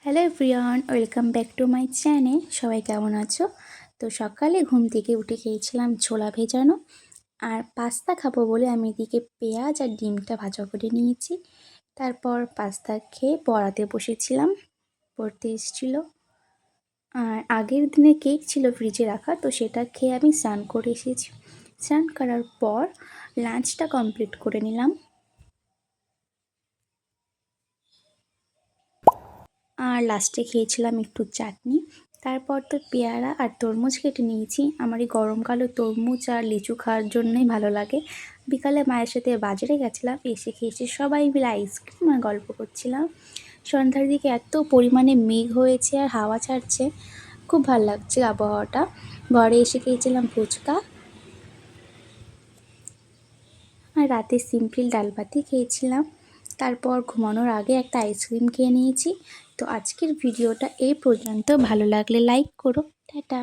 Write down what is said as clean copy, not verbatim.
Hello everyone, welcome back to my channel. সবাই কেমন আছো? তো সকালে ঘুম থেকে উঠে খেয়েছিলাম ছোলা ভেজানো আর পাস্তা খাবো বলে আমি এদিকে পেঁয়াজ আর ডিমটা ভাজা করে নিয়েছি। তারপর পাস্তা খেয়ে পড়াতে বসেছিলাম, পড়তে এসেছিলো। আর আগের দিনে কেক ছিল ফ্রিজে রাখা, তো সেটা খেয়ে আমি স্নান করে এসেছি। স্নান করার পর লাঞ্চটা কমপ্লিট করে নিলাম। আর লাস্টে খেয়েছিলাম একটু চাটনি। তারপর তো পেয়ারা আর তরমুজ কেটে নিয়েছি। আমার এই গরমকালে তরমুজ আর লিচু খাওয়ার জন্যই ভালো লাগে। বিকালে মায়ের সাথে বাজারে গেছিলাম, এসে খেয়েছি সবাই মিলে আইসক্রিম আর গল্প করছিলাম। সন্ধ্যার দিকে এত পরিমাণে মেঘ হয়েছে আর হাওয়া ছাড়ছে, খুব ভালো লাগছে আবহাওয়াটা। ঘরে এসে খেয়েছিলাম ফুচকা আর রাতে সিম্পল ডাল ভাতই খেয়েছিলাম। তারপর ঘুমানোর আগে একটা আইসক্রিম খেয়ে নিয়েছি। তো আজকের ভিডিওটা এই পর্যন্ত। ভালো লাগলে লাইক করো। টাটা।